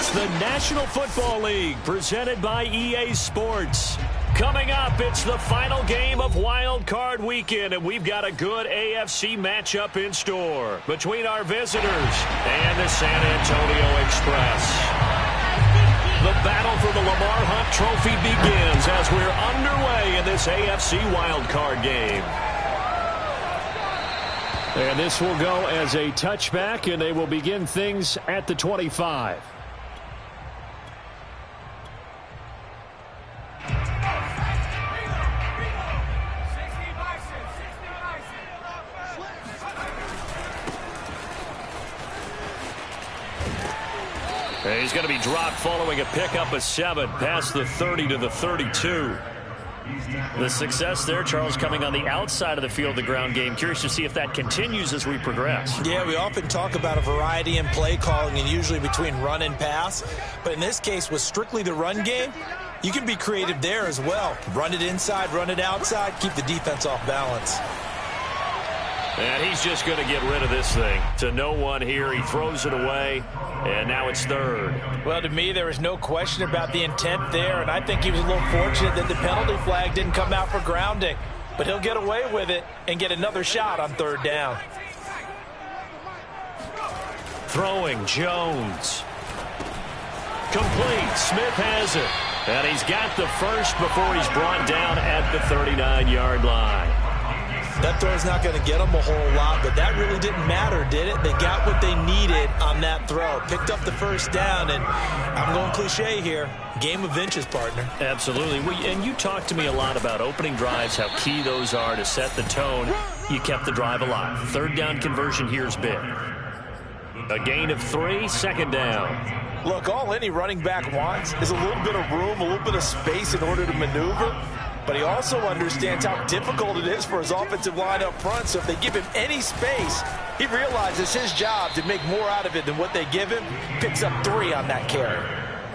It's the National Football League presented by EA Sports. Coming up, it's the final game of Wild Card Weekend, and we've got a good AFC matchup in store between our visitors and the San Antonio Express. The battle for the Lamar Hunt Trophy begins as we're underway in this AFC Wild Card game. And this will go as a touchback, and they will begin things at the 25. He's going to be dropped following a pickup of 7 past the 30 to the 32. The success there, Charles, coming on the outside of the field, the ground game. Curious to see if that continues as we progress. Yeah, we often talk about a variety in play calling and usually between run and pass. But in this case, with strictly the run game, you can be creative there as well. Run it inside, run it outside, keep the defense off balance. And he's just going to get rid of this thing. To no one here. He throws it away, and now it's third. Well, to me, there was no question about the intent there, and I think he was a little fortunate that the penalty flag didn't come out for grounding. But he'll get away with it and get another shot on third down. Throwing, Jones. Complete. Smith has it. And he's got the first before he's brought down at the 39-yard line. That throw's not going to get them a whole lot, but that really didn't matter, did it? They got what they needed on that throw. Picked up the first down, and I'm going cliche here. Game of inches, partner. Absolutely. And you talked to me a lot about opening drives, how key those are to set the tone. You kept the drive alive. Third down conversion here's big. A gain of 3, second down. Look, all any running back wants is a little bit of room, a little bit of space in order to maneuver. But he also understands how difficult it is for his offensive line up front. So if they give him any space, he realizes his job to make more out of it than what they give him. Picks up 3 on that carry.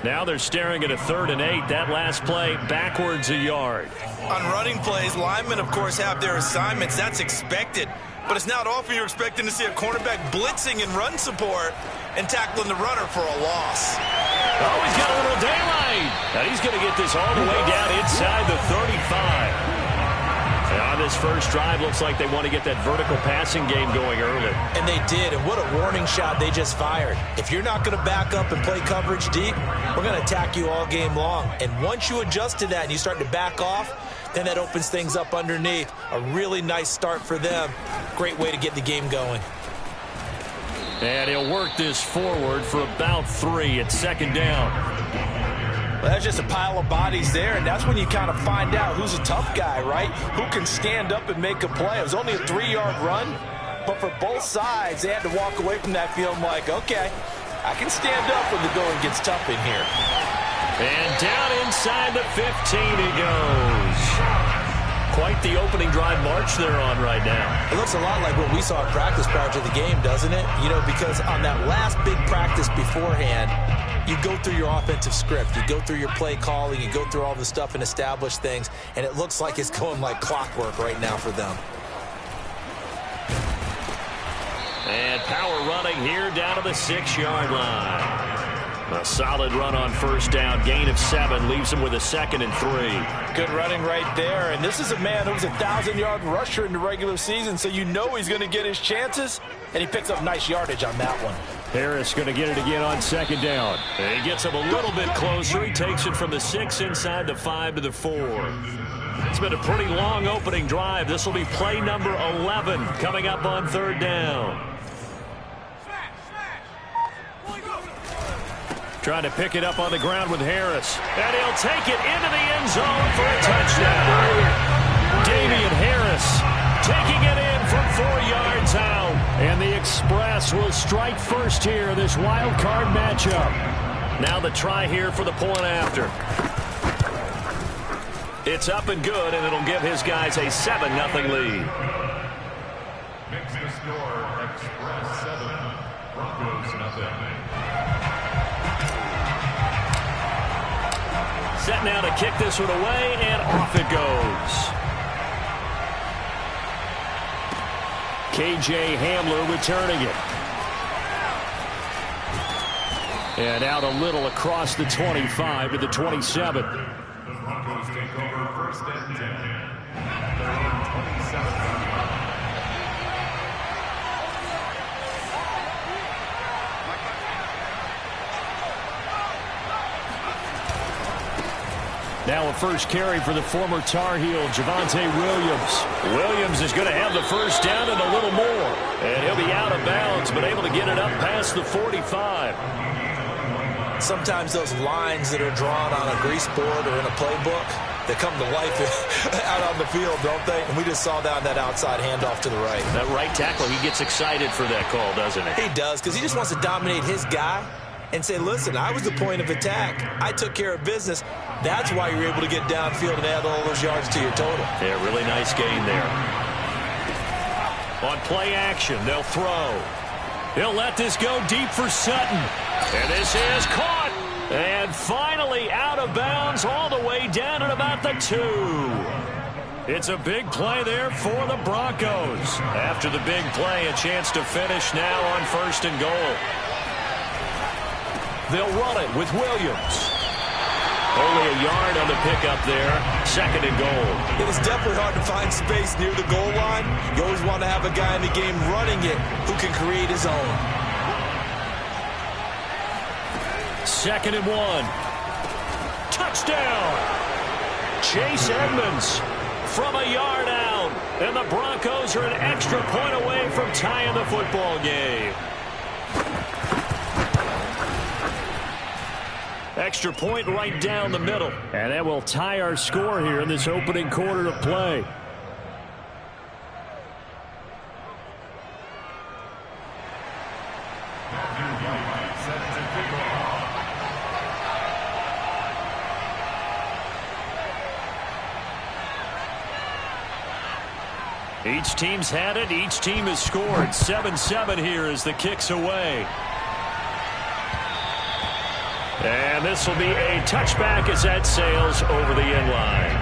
Now they're staring at a 3rd and 8. That last play backwards a yard. On running plays, linemen, of course, have their assignments. That's expected. But it's not often you're expecting to see a cornerback blitzing in run support and tackling the runner for a loss. Oh, he's got a little daylight. And he's going to get this all the way down inside the 35. And on this first drive, looks like they want to get that vertical passing game going early. And they did, and what a warning shot they just fired. If you're not going to back up and play coverage deep, we're going to attack you all game long. And once you adjust to that and you start to back off, then that opens things up underneath. A really nice start for them. Great way to get the game going. And he'll work this forward for about 3 at second down. Well, that's just a pile of bodies there, and that's when you kind of find out who's a tough guy, right? Who can stand up and make a play. It was only a 3-yard run, but for both sides, they had to walk away from that feeling like, okay, I can stand up when the going gets tough in here. And down inside the 15 he goes. Quite the opening drive march they're on right now. It looks a lot like what we saw in practice prior to the game, doesn't it? You know, because on that last big practice beforehand, you go through your offensive script. You go through your play calling. You go through all the stuff and establish things. And it looks like it's going like clockwork right now for them. And power running here down to the 6-yard line. A solid run on first down. Gain of 7 leaves him with a 2nd and 3. Good running right there. And this is a man who's a 1,000-yard rusher in the regular season, so you know he's going to get his chances. And he picks up nice yardage on that one. Harris going to get it again on second down. And he gets him a little bit closer. He takes it from the 6 inside the 5 to the 4. It's been a pretty long opening drive. This will be play number 11 coming up on third down. Trying to pick it up on the ground with Harris. And he'll take it into the end zone for a touchdown. Damian Harris taking it in from 4 yards out. And the Express will strike first here in this wild card matchup. Now the try here for the point after. It's up and good, and it'll give his guys a 7-0 lead. Makes the score Express 7, Broncos nothing. Set now to kick this one away, and off it goes. KJ Hamler returning it. And out a little across the 25 to the 27. The Broncos take over first and 10. Their own 27. Now a first carry for the former Tar Heel, Javonte Williams. Williams is going to have the first down and a little more. And he'll be out of bounds, but able to get it up past the 45. Sometimes those lines that are drawn on a grease board or in a playbook, they come to life out on the field, don't they? And we just saw that outside handoff to the right. That right tackle, he gets excited for that call, doesn't he? He does, because he just wants to dominate his guy and say, listen, I was the point of attack. I took care of business. That's why you're able to get downfield and add all those yards to your total. Yeah, really nice gain there. On play action, they'll throw. He'll let this go deep for Sutton. And this is caught. And finally out of bounds all the way down at about the 2. It's a big play there for the Broncos. After the big play, a chance to finish now on first and goal. They'll run it with Williams. Only a yard on the pickup there. Second and goal. It is definitely hard to find space near the goal line. You always want to have a guy in the game running it who can create his own. Second and 1. Touchdown. Chase Edmonds from a yard out. And the Broncos are an extra point away from tying the football game. Extra point right down the middle. And that will tie our score here in this opening quarter of play. Each team's had it. Each team has scored. 7-7 here as the kick's away. And this will be a touchback as that sails over the end line.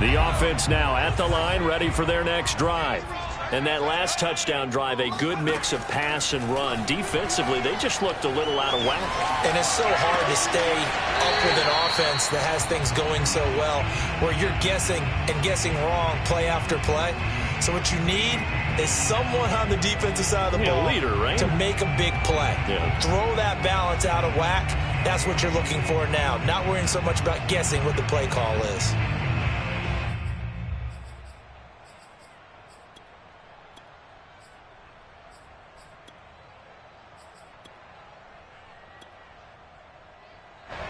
The offense now at the line, ready for their next drive. And that last touchdown drive, a good mix of pass and run. Defensively, they just looked a little out of whack. And it's so hard to stay up with an offense that has things going so well, where you're guessing and guessing wrong play after play. So what you need is someone on the defensive side of the ball leader, right? to make a big play. Yeah. Throw that balance out of whack. That's what you're looking for now. Not worrying so much about guessing what the play call is.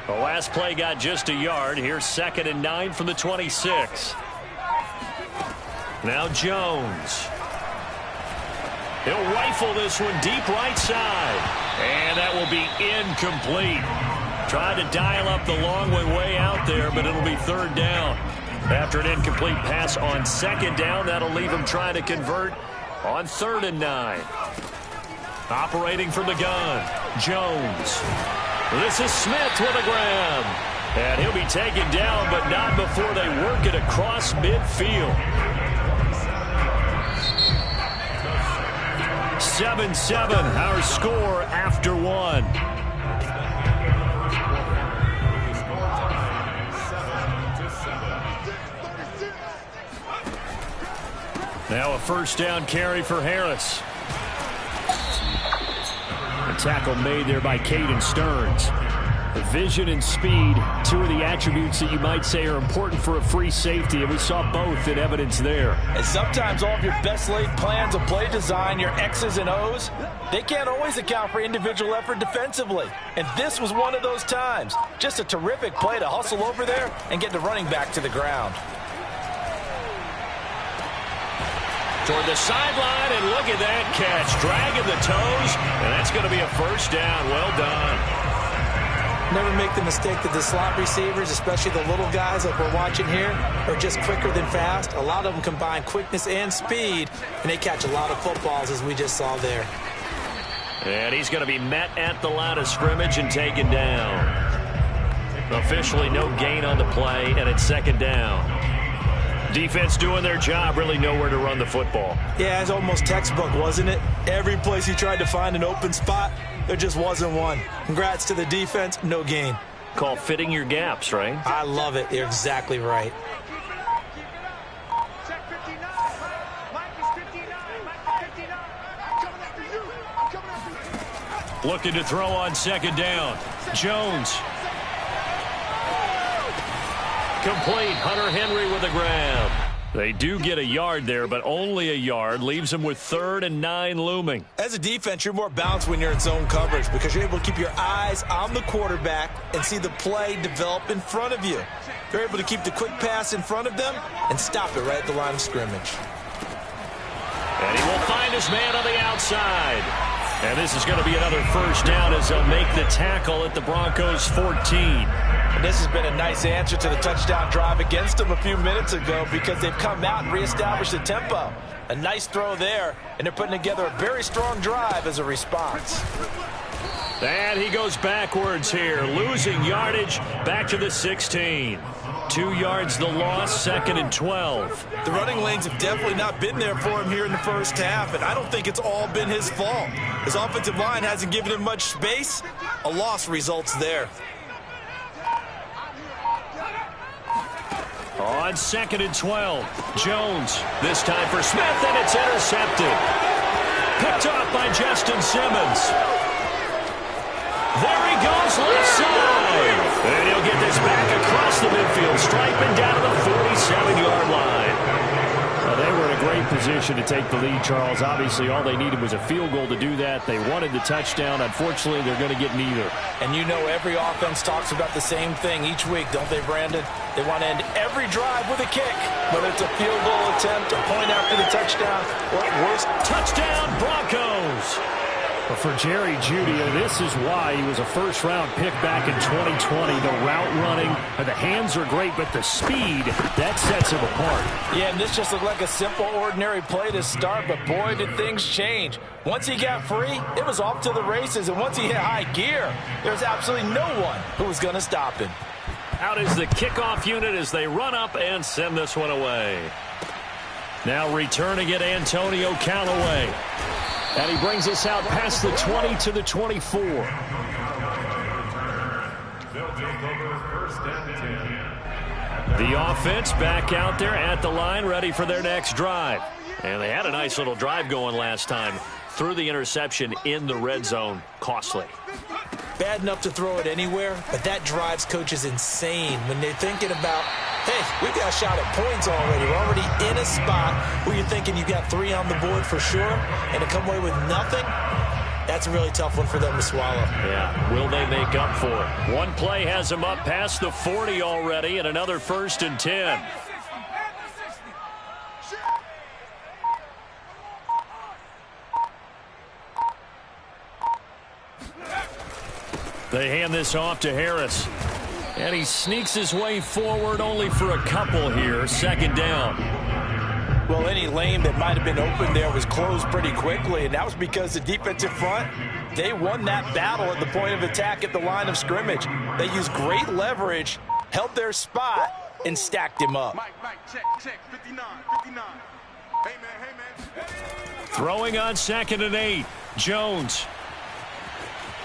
The last play got just a yard. Here's 2nd and 9 from the 26. Now Jones. He'll rifle this one deep right side. And that will be incomplete. Tried to dial up the long way out there, but it'll be 3rd down. After an incomplete pass on 2nd down, that'll leave him trying to convert on 3rd and 9. Operating from the gun, Jones. This is Smith with a grab. And he'll be taken down, but not before they work it across midfield. 7-7, our score after 1. Now a first down carry for Harris. A tackle made there by Caden Stearns. Vision and speed, two of the attributes that you might say are important for a free safety, and we saw both in evidence there. And sometimes all of your best laid plans of play design, your X's and O's, they can't always account for individual effort defensively. And this was one of those times. Just a terrific play to hustle over there and get the running back to the ground. Toward the sideline, and look at that catch. Dragging the toes, and that's going to be a first down. Well done. Never make the mistake that the slot receivers, especially the little guys like we're watching here, are just quicker than fast. A lot of them combine quickness and speed, and they catch a lot of footballs, as we just saw there. And he's going to be met at the line of scrimmage and taken down. Officially no gain on the play, and it's 2nd down. Defense doing their job, really nowhere to run the football. Yeah, it's almost textbook, wasn't it? Every place he tried to find an open spot, there just wasn't one. Congrats to the defense, no gain. Call fitting your gaps, right? I love it. You're exactly right. Looking to throw on second down. Jones. Complete. Hunter Henry with a grab. They do get a yard there, but only a yard. Leaves them with 3rd and 9 looming. As a defense, you're more balanced when you're in zone coverage because you're able to keep your eyes on the quarterback and see the play develop in front of you. You're able to keep the quick pass in front of them and stop it right at the line of scrimmage. And he will find his man on the outside. And this is going to be another first down as they'll make the tackle at the Broncos 14. And this has been a nice answer to the touchdown drive against them a few minutes ago because they've come out and reestablished the tempo. A nice throw there, and they're putting together a very strong drive as a response. And he goes backwards here, losing yardage back to the 16. 2 yards the loss, 2nd and 12. The running lanes have definitely not been there for him here in the first half, and I don't think it's all been his fault. His offensive line hasn't given him much space. A loss results there. On 2nd and 12, Jones, this time for Smith, and it's intercepted. Picked off by Justin Simmons. There he goes, left side. And he'll get this back across the midfield stripe and down to the 47-yard line. Well, they were in a great position to take the lead, Charles. Obviously, all they needed was a field goal to do that. They wanted the touchdown. Unfortunately, they're going to get neither. And you know every offense talks about the same thing each week, don't they, Brandon? They want to end every drive with a kick, whether it's a field goal attempt, a point after the touchdown, or at worst, touchdown Broncos. But for Jerry Jeudy, this is why he was a first-round pick back in 2020. The route running, the hands are great, but the speed, that sets him apart. Yeah, and this just looked like a simple, ordinary play to start, but boy, did things change. Once he got free, it was off to the races, and once he hit high gear, there's absolutely no one who was going to stop him. Out is the kickoff unit as they run up and send this one away. Now returning it, Antonio Callaway. And he brings us out past the 20 to the 24. They'll take over 1st and 10. The offense back out there at the line, ready for their next drive. And they had a nice little drive going last time. Threw the interception in the red zone. Costly. Bad enough to throw it anywhere, but that drives coaches insane when they're thinking about, hey, we've got a shot at points already. We're already in a spot where you're thinking you got 3 on the board for sure, and to come away with nothing, that's a really tough one for them to swallow. Yeah, will they make up for it? One play has them up past the 40 already, and another 1st and 10. They hand this off to Harris. And he sneaks his way forward only for a couple here. 2nd down. Well, any lane that might have been open there was closed pretty quickly, and that was because the defensive front, they won that battle at the point of attack at the line of scrimmage. They used great leverage, held their spot, and stacked him up. Mike, check, 59. Hey, man. Throwing on 2nd and 8. Jones.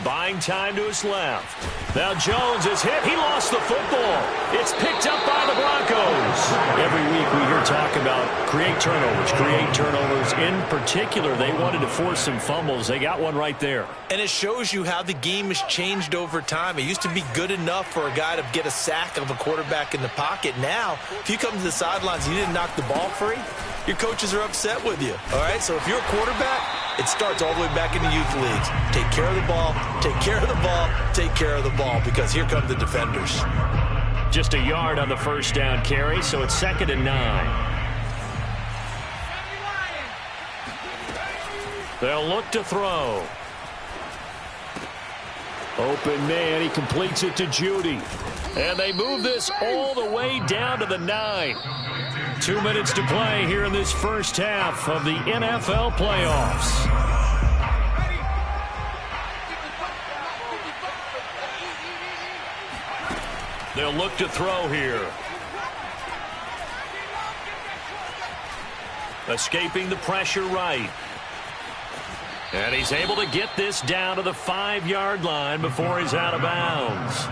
Buying time to his left. Now Jones is hit. He lost the football. It's picked up by the Broncos. Every week we hear talk about create turnovers. In particular, they wanted to force some fumbles. They got one right there. And it shows you how the game has changed over time. It used to be good enough for a guy to get a sack of a quarterback in the pocket. Now, if you come to the sidelines and you didn't knock the ball free, your coaches are upset with you. All right, so if you're a quarterback, it starts all the way back in the youth leagues. Take care of the ball, take care of the ball, take care of the ball, because here come the defenders. Just a yard on the 1st down carry, so it's 2nd and 9. They'll look to throw. Open man, he completes it to Jeudy. And they move this all the way down to the 9. 2 minutes to play here in this first half of the NFL playoffs. They'll look to throw here. Escaping the pressure right. And he's able to get this down to the 5-yard line before he's out of bounds.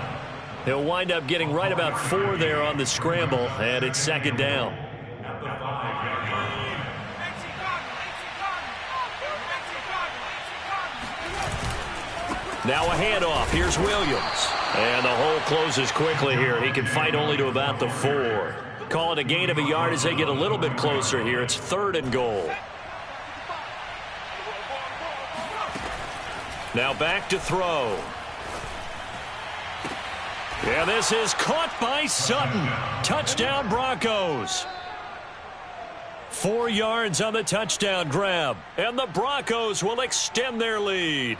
He'll wind up getting right about 4 there on the scramble, and it's second down. Now a handoff. Here's Williams. And the hole closes quickly here. He can fight only to about the 4. Call it a gain of a yard as they get a little bit closer here. It's 3rd and goal. Now back to throw. Yeah, this is caught by Sutton. Touchdown Broncos. 4 yards on the touchdown grab. And the Broncos will extend their lead.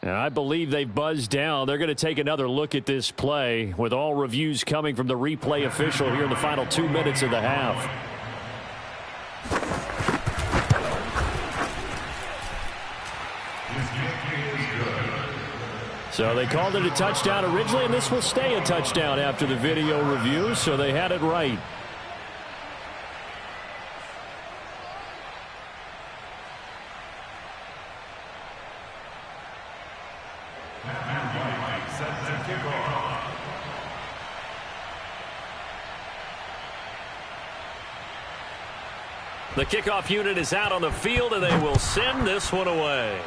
And I believe they've buzzed down. They're going to take another look at this play with all reviews coming from the replay official here in the final 2 minutes of the half. So they called it a touchdown originally, and this will stay a touchdown after the video review, so they had it right. The kickoff unit is out on the field, and they will send this one away.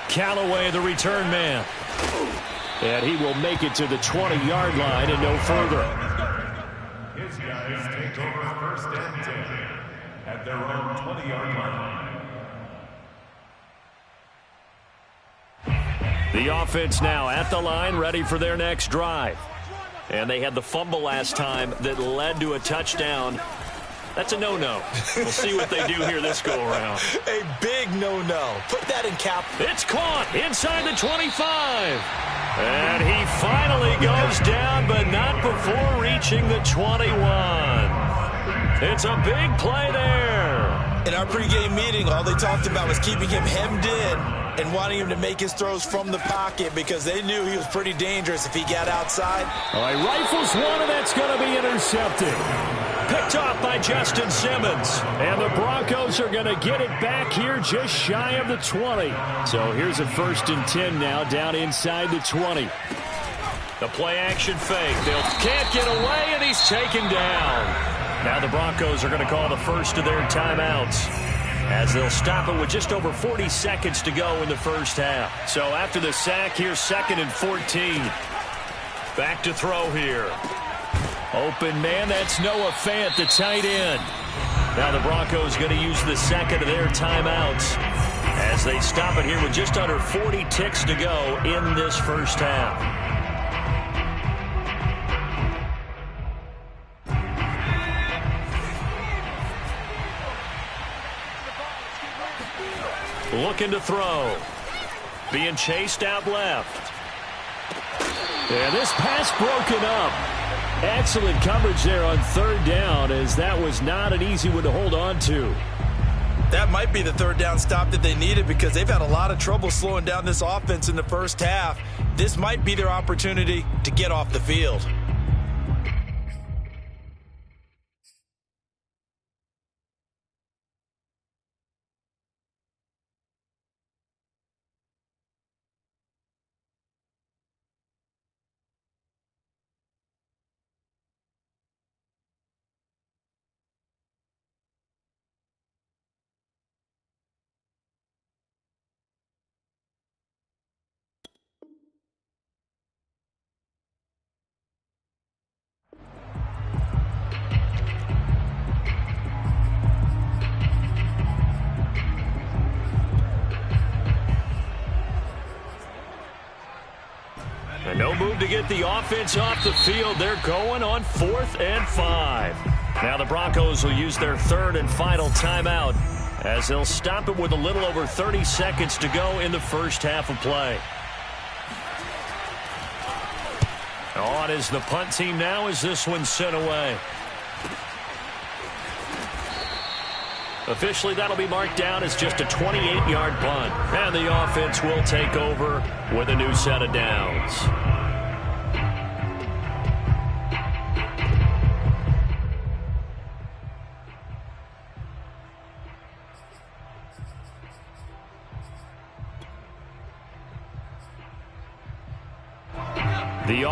Callaway, the return man. And he will make it to the 20-yard line and no further. His guys take over 1st and 10 at their own 20-yard line. The offense now at the line, ready for their next drive. And they had the fumble last time that led to a touchdown. That's a no-no. We'll see what they do here this go-around. A big no-no. Put that in cap. It's caught inside the 25. And he finally goes down, but not before reaching the 21. It's a big play there. In our pregame meeting, all they talked about was keeping him hemmed in and wanting him to make his throws from the pocket because they knew he was pretty dangerous if he got outside. All right, rifles one, and that's going to be intercepted. Picked off by Justin Simmons. And the Broncos are going to get it back here just shy of the 20. So here's a 1st and 10 now down inside the 20. The play-action fake. They can't get away, and he's taken down. Now the Broncos are going to call the first of their timeouts as they'll stop it with just over 40 seconds to go in the first half. So after the sack, here's 2nd and 14. Back to throw here. Open man, that's Noah Fant, the tight end. Now the Broncos going to use the 2nd of their timeouts as they stop it here with just under 40 ticks to go in this first half. Looking to throw. Being chased out left. And this pass broken up. Excellent coverage there on 3rd down, as that was not an easy one to hold on to. That might be the 3rd down stop that they needed because they've had a lot of trouble slowing down this offense in the first half. This might be their opportunity to get off the field. And no move to get the offense off the field. They're going on 4th and 5. Now the Broncos will use their 3rd and final timeout as they'll stop it with a little over 30 seconds to go in the first half of play. On is the punt team now as this one's sent away. Officially, that'll be marked down as just a 28-yard punt. And the offense will take over with a new set of downs.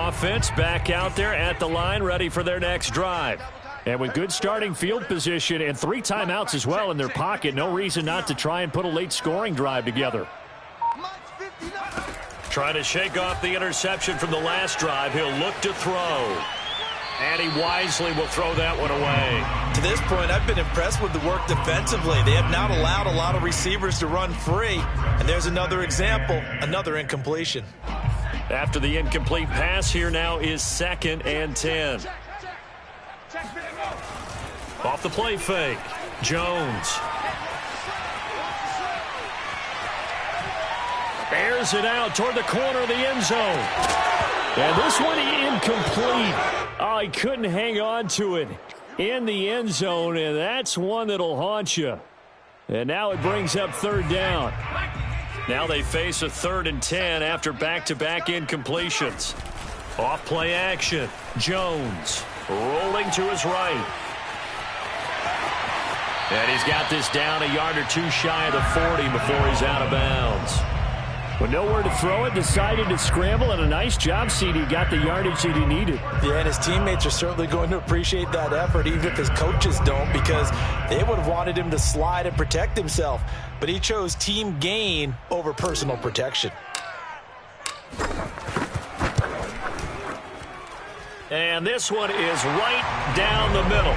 offense back out there at the line, ready for their next drive. And with good starting field position and 3 timeouts as well in their pocket, no reason not to try and put a late scoring drive together. Trying to shake off the interception from the last drive. He'll look to throw. And he wisely will throw that one away. To this point, I've been impressed with the work defensively. They have not allowed a lot of receivers to run free. And there's another example, another incompletion. After the incomplete pass, here now is 2nd and 10. Off the play fake. Jones. Airs it out toward the corner of the end zone. And this one incomplete. Oh, he couldn't hang on to it in the end zone, and that's one that'll haunt you. And now it brings up 3rd down. Now they face a 3rd and 10 after back-to-back incompletions. Off play action. Jones rolling to his right. And he's got this down a yard or 2 shy of the 40 before he's out of bounds. With nowhere to throw it, decided to scramble, and a nice job, CD. Got the yardage that he needed. Yeah, and his teammates are certainly going to appreciate that effort, even if his coaches don't, because they would have wanted him to slide and protect himself. But he chose team gain over personal protection. And this one is right down the middle.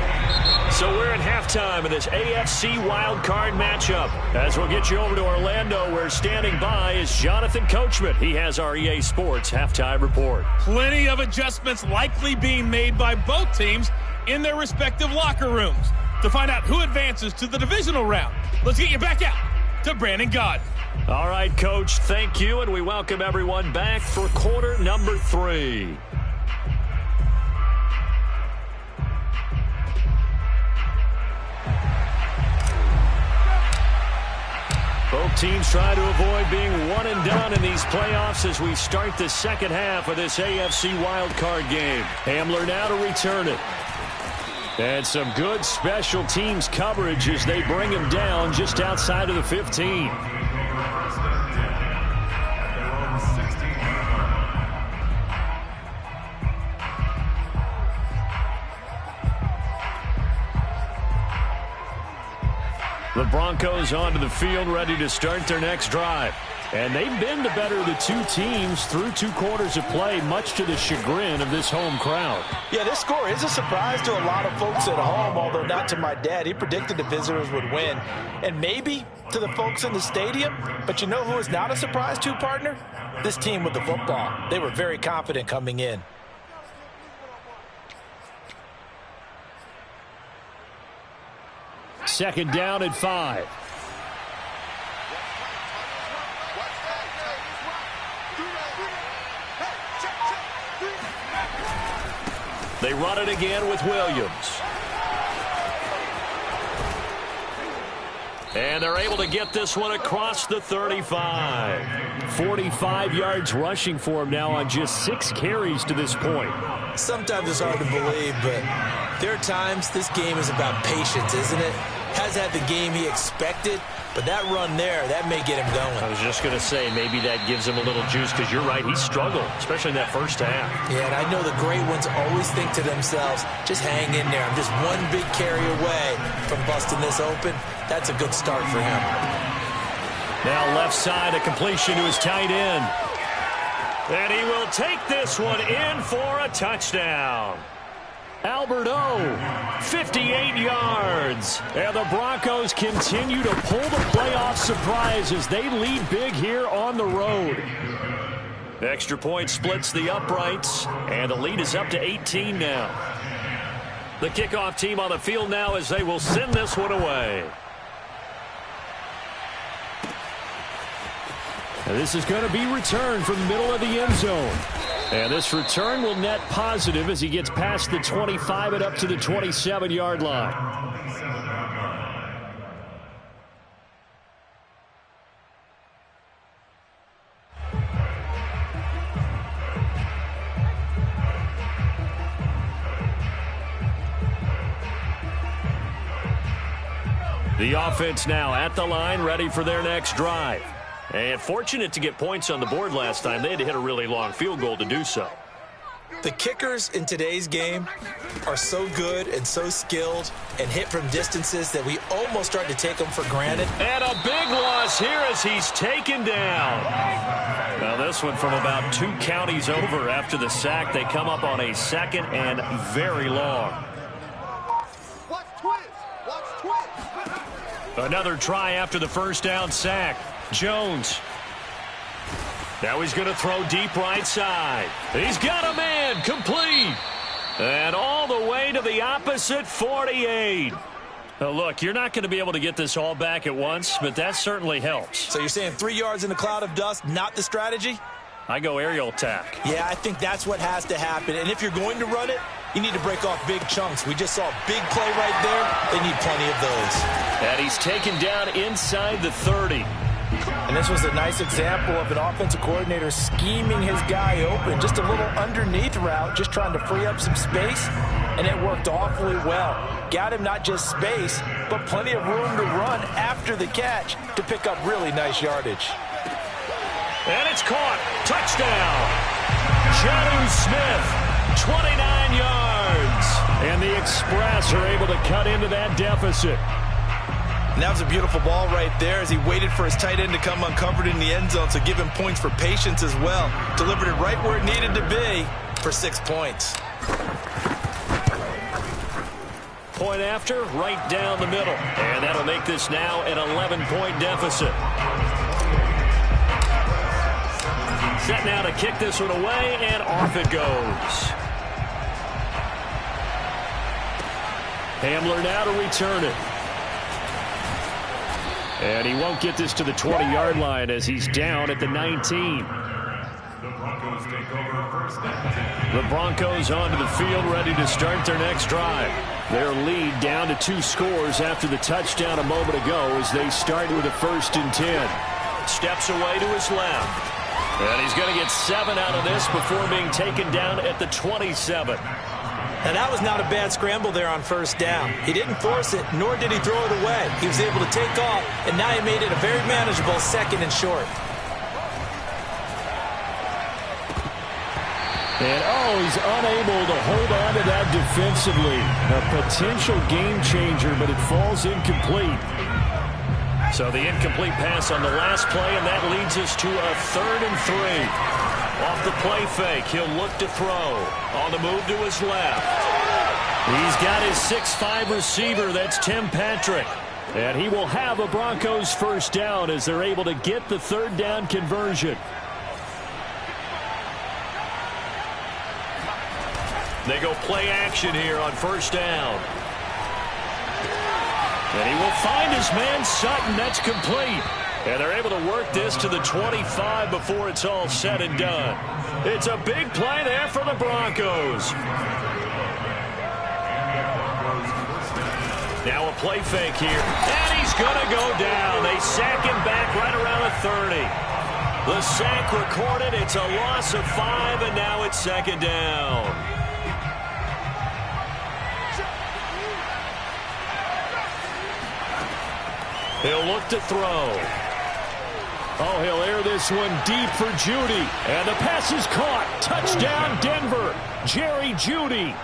So we're at halftime of this AFC wildcard matchup. As we'll get you over to Orlando, where standing by is Jonathan Coachman. He has our EA Sports halftime report. Plenty of adjustments likely being made by both teams in their respective locker rooms. To find out who advances to the divisional round, let's get you back out to Brandon Gaudin. All right, Coach, thank you, and we welcome everyone back for quarter number 3. Both teams try to avoid being one and done in these playoffs as we start the second half of this AFC wildcard game. Hamler now to return it. And some good special teams coverage as they bring him down just outside of the 15. The Broncos onto the field, ready to start their next drive. And they've been the better of the 2 teams through 2 quarters of play, much to the chagrin of this home crowd. Yeah, this score is a surprise to a lot of folks at home, although not to my dad. He predicted the visitors would win. And maybe to the folks in the stadium. But you know who is not a surprise to, partner? This team with the football. They were very confident coming in. Second down at 5. They run it again with Williams. And they're able to get this one across the 35. 45 yards rushing for him now on just 6 carries to this point. Sometimes it's hard to believe, but there are times this game is about patience, isn't it? Has had the game he expected, but that run there, that may get him going. I was just going to say, maybe that gives him a little juice, because you're right, he struggled, especially in that first half. Yeah, and I know the great ones always think to themselves, just hang in there. I'm just one big carry away from busting this open. That's a good start for him. Now left side, a completion to his tight end. And he will take this one in for a touchdown. Alberto, 58 yards. And the Broncos continue to pull the playoff surprise as they lead big here on the road. Extra point splits the uprights, and the lead is up to 18 now. The kickoff team on the field now as they will send this one away. And this is going to be returned from the middle of the end zone. And this return will net positive as he gets past the 25 and up to the 27-yard line. The offense now at the line, ready for their next drive. And fortunate to get points on the board last time. They had to hit a really long field goal to do so. The kickers in today's game are so good and so skilled and hit from distances that we almost start to take them for granted. And a big loss here as he's taken down. Now this one from about 2 counties over after the sack. They come up on a 2nd and very long. Watch twist. Another try after the first down sack. Jones. Now he's going to throw deep right side. He's got a man, complete. And all the way to the opposite 48. Now look, you're not going to be able to get this all back at once, but that certainly helps. So you're saying 3 yards in a cloud of dust, not the strategy? I go aerial attack. Yeah, I think that's what has to happen. And if you're going to run it, you need to break off big chunks. We just saw a big play right there. They need plenty of those. And he's taken down inside the 30. And this was a nice example of an offensive coordinator scheming his guy open. Just a little underneath route, just trying to free up some space, and it worked awfully well. Got him not just space, but plenty of room to run after the catch to pick up really nice yardage. And it's caught. Touchdown. Jonnu Smith, 29 yards. And the Express are able to cut into that deficit. And that was a beautiful ball right there as he waited for his tight end to come uncovered in the end zone, so give him points for patience as well. Delivered it right where it needed to be for 6 points. Point after, right down the middle. And that'll make this now an 11-point deficit. Set now to kick this one away, and off it goes. Hamler now to return it. And he won't get this to the 20-yard line as he's down at the 19. The Broncos take over first and 10. The Broncos onto the field, ready to start their next drive. Their lead down to 2 scores after the touchdown a moment ago as they start with a 1st and 10. Steps away to his left. And he's going to get 7 out of this before being taken down at the 27. Now, that was not a bad scramble there on 1st down. He didn't force it, nor did he throw it away. He was able to take off, and now he made it a very manageable 2nd and short. And, he's unable to hold on to that defensively. A potential game changer, but it falls incomplete. So the incomplete pass on the last play, and that leads us to a 3rd and 3. Off the play fake, he'll look to throw. On the move to his left. He's got his 6'5 receiver, that's Tim Patrick. And he will have a Broncos 1st down as they're able to get the 3rd down conversion. They go play action here on 1st down. And he will find his man Sutton. That's complete. And they're able to work this to the 25 before it's all said and done. It's a big play there for the Broncos. Now a play fake here. And he's going to go down. They sack him back right around the 30. The sack recorded. It's a loss of 5, and now it's 2nd down. He'll look to throw. He'll air this one deep for Jeudy. And the pass is caught. Touchdown, Denver. Jerry Jeudy.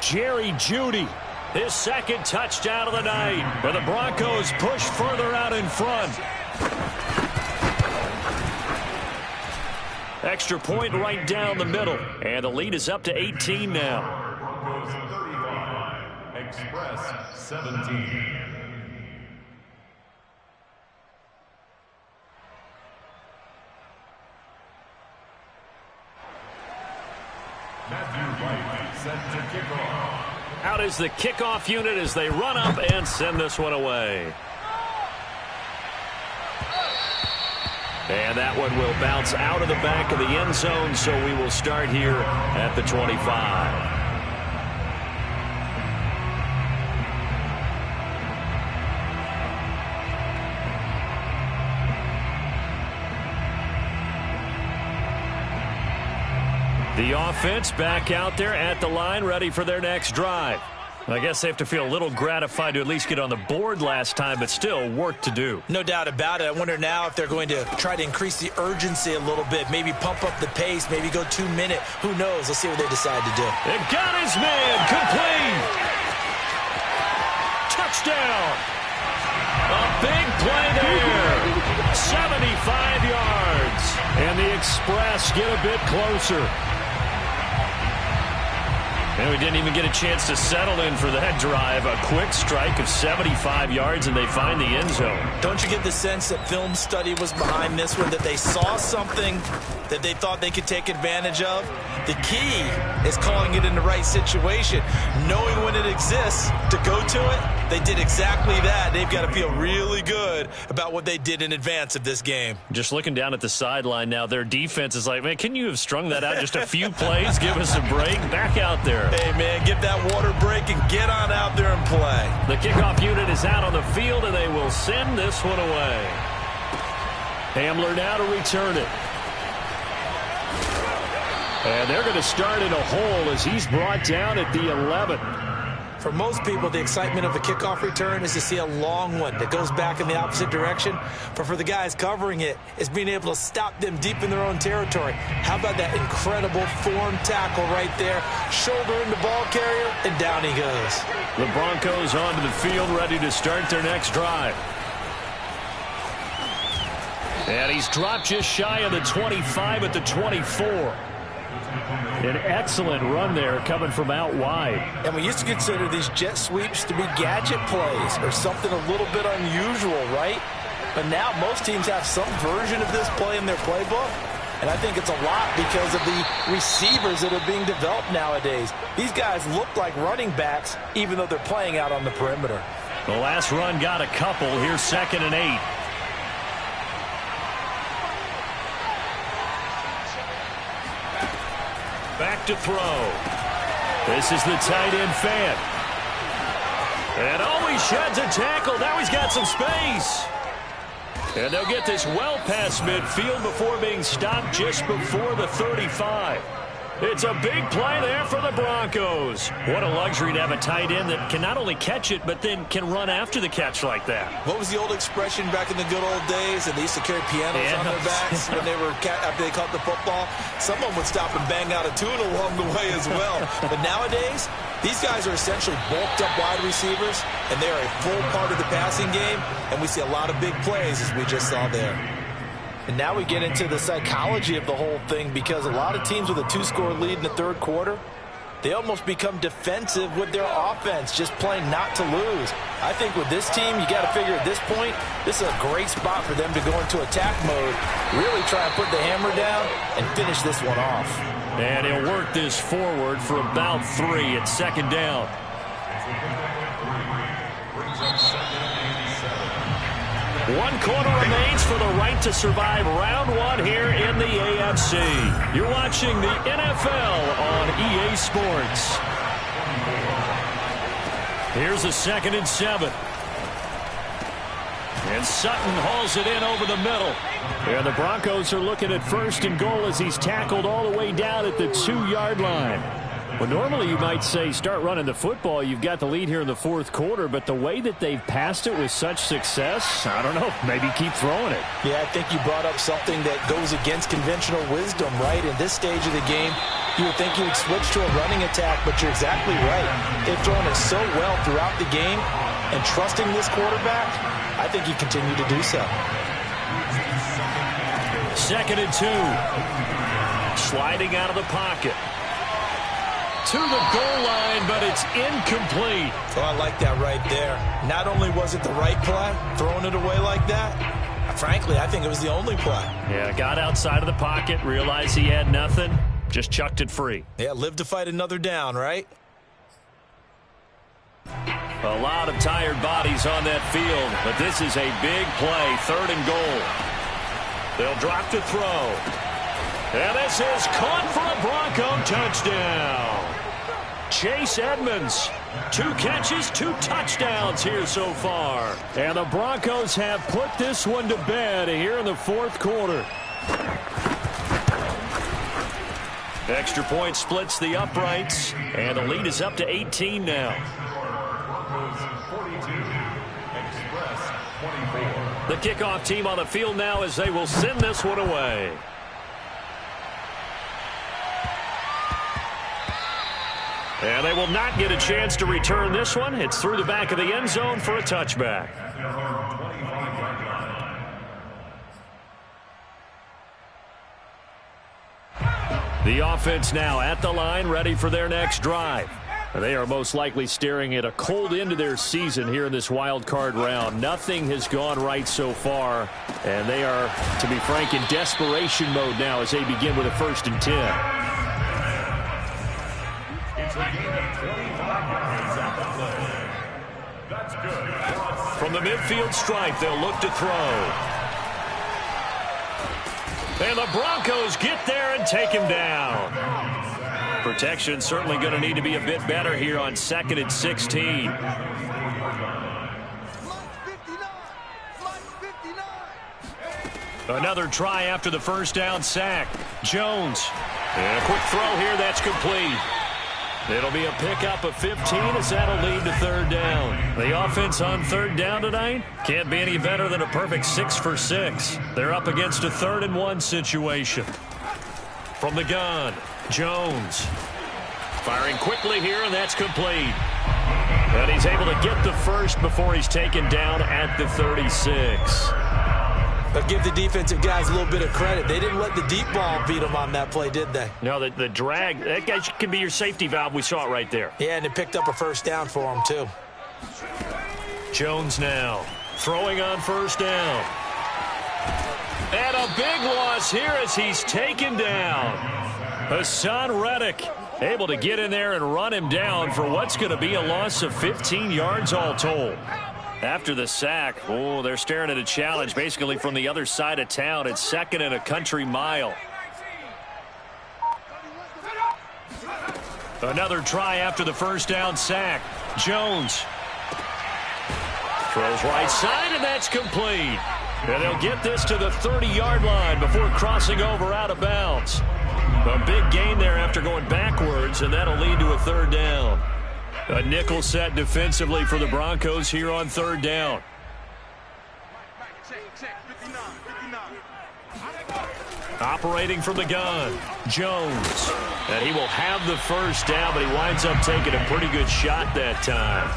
Jerry Jeudy. His 2nd touchdown of the night. And the Broncos push further out in front. Extra point right down the middle. And the lead is up to 18 now. Broncos 35, Express 17. Set to kick off. Out is the kickoff unit as they run up and send this one away. And that one will bounce out of the back of the end zone, so we will start here at the 25. The offense back out there at the line, ready for their next drive. I guess they have to feel a little gratified to at least get on the board last time, but still work to do. No doubt about it. I wonder now if they're going to try to increase the urgency a little bit, maybe pump up the pace, maybe go 2 minute. Who knows? Let's see what they decide to do. They've got his man. Complete. Touchdown. A big play there. 75 yards. And the Express get a bit closer. And we didn't even get a chance to settle in for that drive. A quick strike of 75 yards, and they find the end zone. Don't you get the sense that film study was behind this one, that they saw something that they thought they could take advantage of? The key is calling it in the right situation, knowing when it exists to go to it. They did exactly that. They've got to feel really good about what they did in advance of this game. Just looking down at the sideline now, their defense is like, man, can you have strung that out just a few plays? Give us a break. Back out there. Hey, man, get that water break and get on out there and play. The kickoff unit is out on the field, and they will send this one away. Hamler now to return it. And they're going to start in a hole as he's brought down at the 11. For most people, the excitement of a kickoff return is to see a long one that goes back in the opposite direction. But for the guys covering it, it's being able to stop them deep in their own territory. How about that incredible form tackle right there? Shoulder in the ball carrier, and down he goes. The Broncos onto the field, ready to start their next drive. And he's dropped just shy of the 25 at the 24. An excellent run there coming from out wide. And we used to consider these jet sweeps to be gadget plays or something a little bit unusual, right? But now most teams have some version of this play in their playbook. And I think it's a lot because of the receivers that are being developed nowadays. These guys look like running backs even though they're playing out on the perimeter. The last run got a couple. Here's 2nd and 8. Back to throw. This is the tight end fan. And he sheds a tackle. Now he's got some space. And they'll get this well past midfield before being stopped just before the 35. It's a big play there for the Broncos. What a luxury to have a tight end that can not only catch it, but then can run after the catch like that. What was the old expression back in the good old days? And they used to carry pianos on their backs when after they caught the football. Someone would stop and bang out a tune along the way as well. But nowadays, these guys are essentially bulked up wide receivers, and they are a full part of the passing game. And we see a lot of big plays, as we just saw there. And now we get into the psychology of the whole thing, because a lot of teams with a 2-score lead in the third quarter, they almost become defensive with their offense, just playing not to lose. I think with this team, you got to figure at this point, this is a great spot for them to go into attack mode, really try and put the hammer down and finish this one off. And he'll work this forward for about 3 at 2nd down. 1 quarter remains for the right to survive round 1 here in the AFC. You're watching the NFL on EA Sports. Here's a 2nd and 7. And Sutton hauls it in over the middle. And the Broncos are looking at 1st and goal as he's tackled all the way down at the 2-yard line. Well, normally you might say start running the football. You've got the lead here in the 4th quarter, but the way that they've passed it with such success, I don't know, maybe keep throwing it. Yeah, I think you brought up something that goes against conventional wisdom, right? In this stage of the game, you would think you would switch to a running attack, but you're exactly right. They've thrown it so well throughout the game, and trusting this quarterback, I think you continue to do so. 2nd and 2. Sliding out of the pocket. To the goal line, but it's incomplete. Oh, I like that right there. Not only was it the right play, throwing it away like that, frankly, I think it was the only play. Yeah, got outside of the pocket, realized he had nothing, just chucked it free. Yeah, live to fight another down, right? A lot of tired bodies on that field, but this is a big play, 3rd and goal. They'll drop to throw. And this is caught for a Bronco touchdown. Chase Edmonds, 2 catches, 2 touchdowns here so far. And the Broncos have put this one to bed here in the 4th quarter. Extra point splits the uprights, and the lead is up to 18 now. Broncos 42, Express 24. The kickoff team on the field now as they will send this one away. And they will not get a chance to return this one. It's through the back of the end zone for a touchback. The offense now at the line, ready for their next drive. They are most likely staring at a cold end to their season here in this wild card round. Nothing has gone right so far, and they are, to be frank, in desperation mode now as they begin with a 1st and 10. From the midfield stripe, they'll look to throw. And the Broncos get there and take him down. Protection certainly going to need to be a bit better here on 2nd and 16. Another try after the 1st down sack. Jones. And a quick throw here that's complete. It'll be a pickup of 15 as that'll lead to 3rd down. The offense on 3rd down tonight can't be any better than a perfect 6 for 6. They're up against a 3rd and 1 situation. From the gun, Jones. Firing quickly here, and that's complete. And he's able to get the first before he's taken down at the 36. But give the defensive guys a little bit of credit. They didn't let the deep ball beat them on that play, did they? No, the drag, that guy can be your safety valve. We saw it right there. Yeah, and it picked up a 1st down for him, too. Jones now throwing on 1st down. And a big loss here as he's taken down. Hassan Reddick able to get in there and run him down for what's going to be a loss of 15 yards all told. After the sack, they're staring at a challenge basically from the other side of town. It's 2nd and a country mile. Another try after the 1st down sack. Jones throws right side, and that's complete. And they'll get this to the 30-yard line before crossing over out of bounds. A big gain there after going backwards, and that'll lead to a 3rd down. A nickel set defensively for the Broncos here on 3rd down. Operating from the gun, Jones. And he will have the 1st down, but he winds up taking a pretty good shot that time.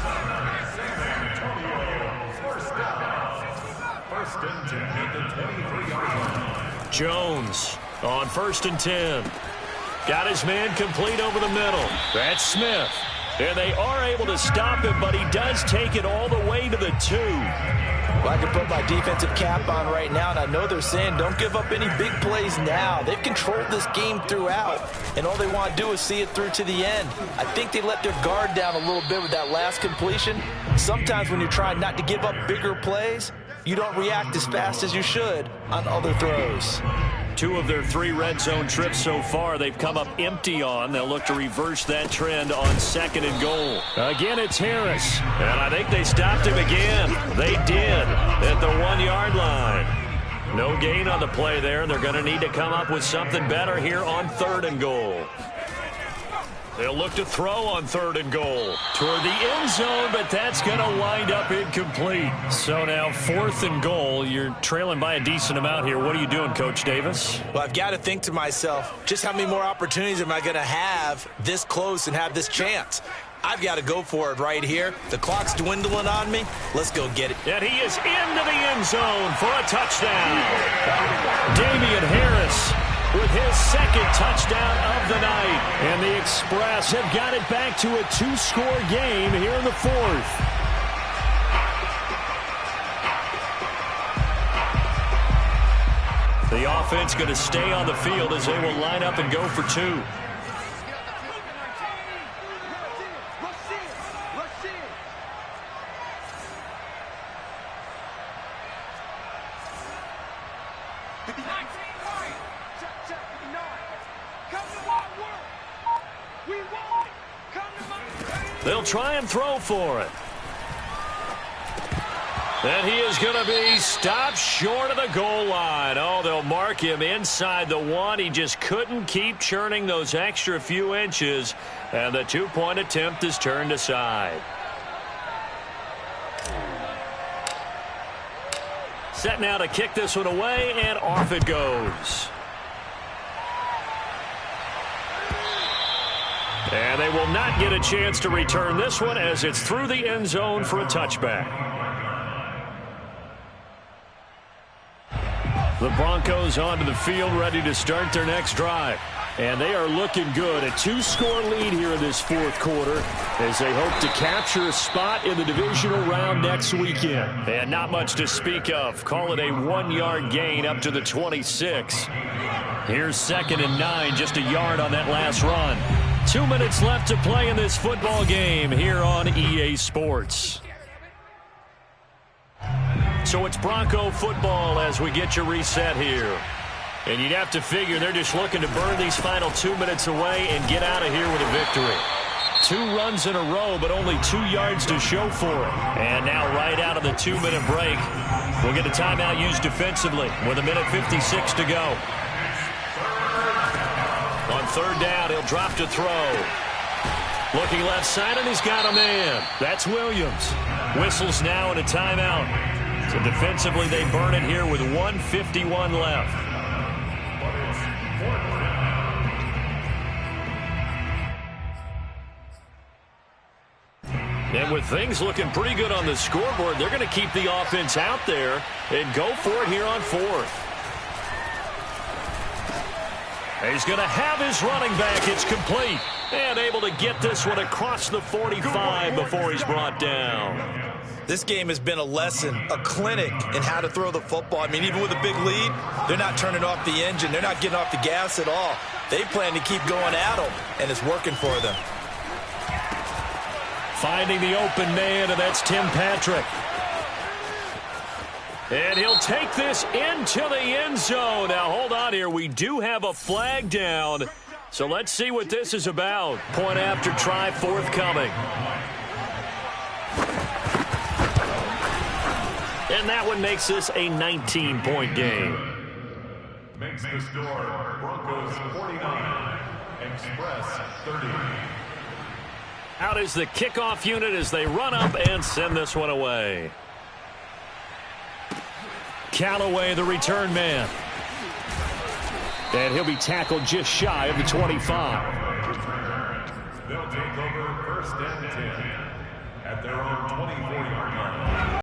Jones on 1st and 10. Got his man complete over the middle. That's Smith. And they are able to stop him, but he does take it all the way to the 2. Well, I can put my defensive cap on right now, and I know they're saying don't give up any big plays now. They've controlled this game throughout, and all they want to do is see it through to the end. I think they let their guard down a little bit with that last completion. Sometimes when you're trying not to give up bigger plays, you don't react as fast as you should on other throws. 2 of their 3 red zone trips so far they've come up empty on. They'll look to reverse that trend on 2nd and goal. Again, it's Harris. And I think they stopped him again. They did at the 1-yard line. No gain on the play there. They're going to need to come up with something better here on 3rd and goal. They'll look to throw on 3rd and goal toward the end zone, but that's going to wind up incomplete. So now 4th and goal. You're trailing by a decent amount here. What are you doing, Coach Davis? Well, I've got to think to myself, just how many more opportunities am I going to have this close and have this chance? I've got to go for it right here. The clock's dwindling on me. Let's go get it. And he is into the end zone for a touchdown. Damian Harris with his 2nd touchdown of the night. And the Express have got it back to a 2-score game here in the 4th. The offense going to stay on the field as they will line up and go for 2. They'll try and throw for it. And he is going to be stopped short of the goal line. Oh, they'll mark him inside the 1. He just couldn't keep churning those extra few inches. And the 2-point attempt is turned aside. Set now to kick this one away, and off it goes. And they will not get a chance to return this one as it's through the end zone for a touchback. The Broncos onto the field, ready to start their next drive. And they are looking good. A 2-score lead here in this fourth quarter as they hope to capture a spot in the divisional round next weekend. And not much to speak of. Call it a 1-yard gain up to the 26. Here's 2nd and 9, just a yard on that last run. 2 minutes left to play in this football game here on EA Sports. So it's Bronco football as we get you reset here. And you'd have to figure they're just looking to burn these final 2 minutes away and get out of here with a victory. 2 runs in a row, but only 2 yards to show for it. And now right out of the 2-minute break, we'll get a timeout used defensively with 1:56 to go. On 3rd down, he'll drop to throw. Looking left side, and he's got a man. That's Williams. Whistles now and a timeout. So defensively, they burn it here with 1:51 left. And with things looking pretty good on the scoreboard, they're going to keep the offense out there and go for it here on 4th. He's going to have his running back. It's complete. And able to get this one across the 45 before he's brought down. This game has been a lesson, a clinic in how to throw the football. I mean, even with a big lead, they're not turning off the engine. They're not getting off the gas at all. They plan to keep going at them, and it's working for them. Finding the open man, and that's Tim Patrick. And he'll take this into the end zone. Now, hold on here. We do have a flag down. So let's see what this is about. Point after try forthcoming. And that one makes this a 19-point game. Makes the score Broncos 49, Express 30. Out is the kickoff unit as they run up and send this one away. Callaway, the return man. And he'll be tackled just shy of the 25. They'll take over 1st and 10 at their own 24-yard line.